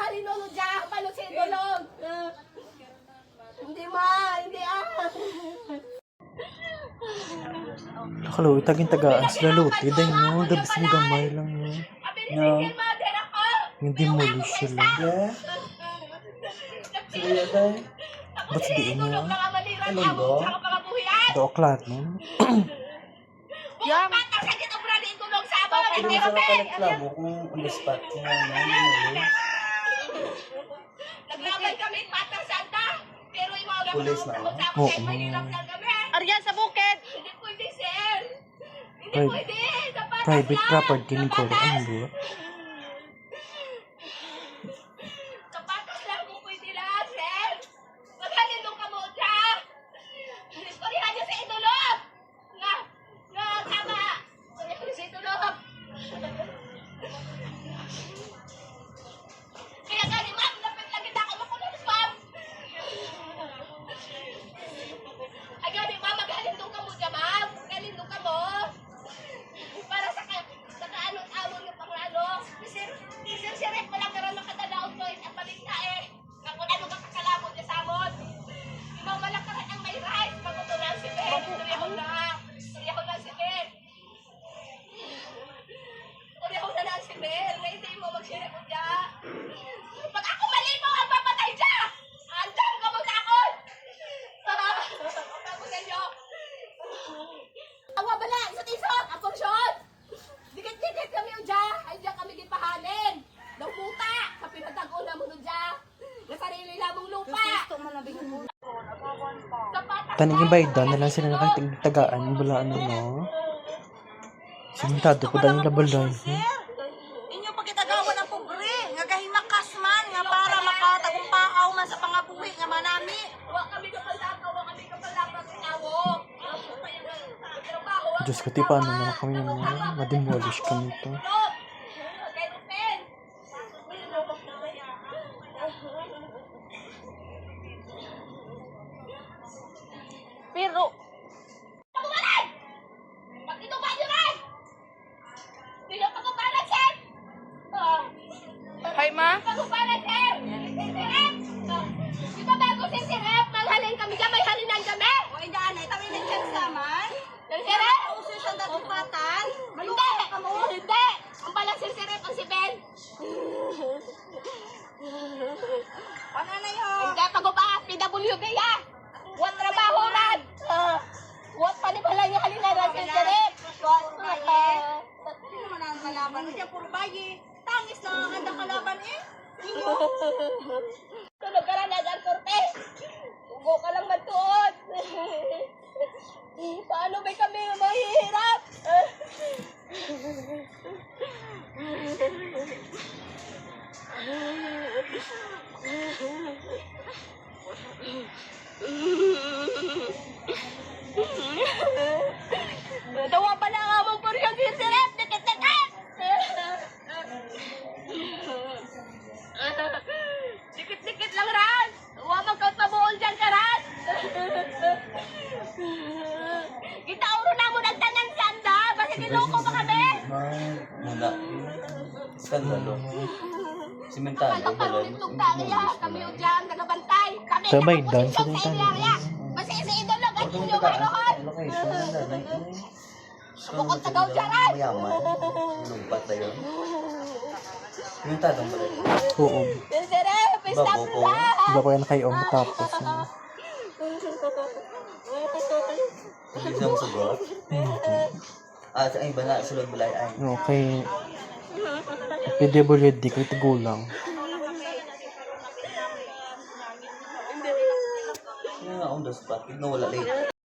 malinunod dyan. Paano siya idulog? Hindi hindi Nakalo, taging-tagaan sila luti. Dahil no, dabis mo gamay lang no. No. Yung demolish sila. Yeah. Sige, tay. Ba't diin niya? Ano ba? Do, klar no? Yang Hindi mo sa nakareklamo kung on the spot. Kung ano, naglaban kami patang santa. Pero yung mga Pulis na, no? Oo. Aryan sa bukid. Hindi pwede, sir. Hindi pwede. Private property ni Coro. Ano ba? Sa patas lang kung pwede lang, sir. Maghalin nung kamutya. Istoryahan niyo sa idulog. Nga, tama. Istoryahan niyo sa idulog. Kaya gani, ma'am, lapit lang kita ako makulit, ma'am. Ay, gani, ma'am, maghalin nung kamutya, ma'am. Maghalin nung kamo. Para sa kaanong-amon yung panglalo. Sir, mo lang karoon makadalaon ko at paligta eh. Kung ano ba kakalabot niya sa amon. Ikaw malak ka rin ang may rights. Magutunan si Ben. Turyahon na si Ben. Turyahon na lang si Ben. Ngayon mo magsirip mo dya. Pag ako mali mo, ang papatay dya. Andyan ka magtakot. Ako sa inyo. Awa bala, isot-isot, apong shot. Dikit-dikit kami udya. Ay dyan kami gipahanin. Lumuta. Sa pinatag-o na mo udya. Na sarili lamang lupa. Tanigin ba ito? Na lang sila nakatagtagaan. Bulaan no? Simintado po dahil labalay. Inyo pagkitagawa ng pobre, nga gahimakas man, nga para makatagumpaaw man sa pangabuhi, nga manami. Wa kami kapalakaw, wa kami kapalakaw ng awo. Diyos ko, paano naman kami naman ma-demolish kami ito. Pero pag ito ba yun ay? Hindi pa ko para, sir. Hi, ma. Pag-uparan, sir. Di ba bago si Sirep? Maghalin kami dyan, may halinan kami. O indaan ay tawin ng chance naman. Yung Sirep? Uso sa datupatan. Hindi! Hindi! Ang palang si Sirep ang si Ben. Ano na yun? Hindi, pag-uparan, PWD yan. What trabaho man? What pa ni pala yung halinan ng si Sirep? Ano naman ang kalaban? Hindi puro bayi. Tangis na ang handa kalaban eh. Tunog ka lang nagan, Korte. Ugo ka lang magtuon. Paano ba kami mahihirap? Dawa pa lang among puryang sisirap. Dikit-dikit. Dikit-dikit lang, Ran. Huwag magkapabuol dyan ka, Ran. Kita uro na mo nagtanang sanda. Basta niloko pa kami. Mula. Skandalo. Simentado. Paano tugtang kami yung dyan, nagabantay. Kami Sabay, dance nakapulog din sa tayo. area. Basta isa idolog at yung karoon. Location na lang. Bukod sa Gaujaran. Mayaman. Lumpat na yun. Simentado ba rin? Oo. Sirep, stop Babo. lang. Iba ko yan kayo matapos. Hindi mo sugot. Sa iba na, sulod balay ay. Okay. PWD ko ito gulang. Yung nga on the spot, nawala late.